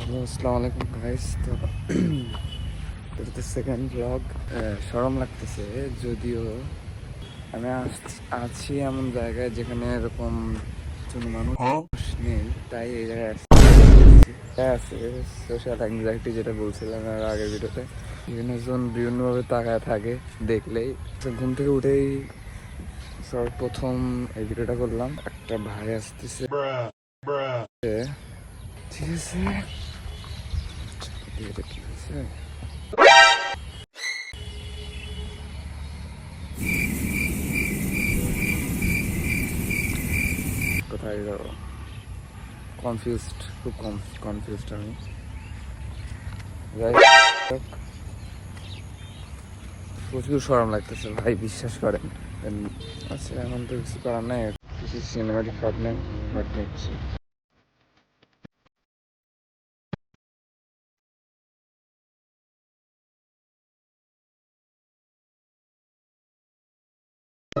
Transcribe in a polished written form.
আসসালামু আলাইকুম গাইস। তো সেকেন্ড ব্লগ। শরম লাগতেছে, যদিও আমি আছি এমন জায়গায় যেখানে এরকম কোনো মানুষ নেই, তাই এই জায়গায় আছে সোশ্যাল অ্যাংজাইটি, যেটা বলছিলাম আর আগের ভিডিওতে। বিভিন্ন জন বিভিন্নভাবে তাকায় থাকে দেখলেই। তো ঘুম থেকে উঠেই প্রথম এই ভিডিওটা করলাম। একটা ভাই আসতেছে, ঠিক আছে। এটা কি হয়েছে? কোথায় যাবো? কনফিউজড, খুব কনফিউজড আমি। যাই হোক, প্রচুর শরম লাগতেছে ভাই, বিশ্বাস করেন। আচ্ছা, এখন তো কিছু করার নাই, কিছু সিনেমাটিক শট নিচ্ছি।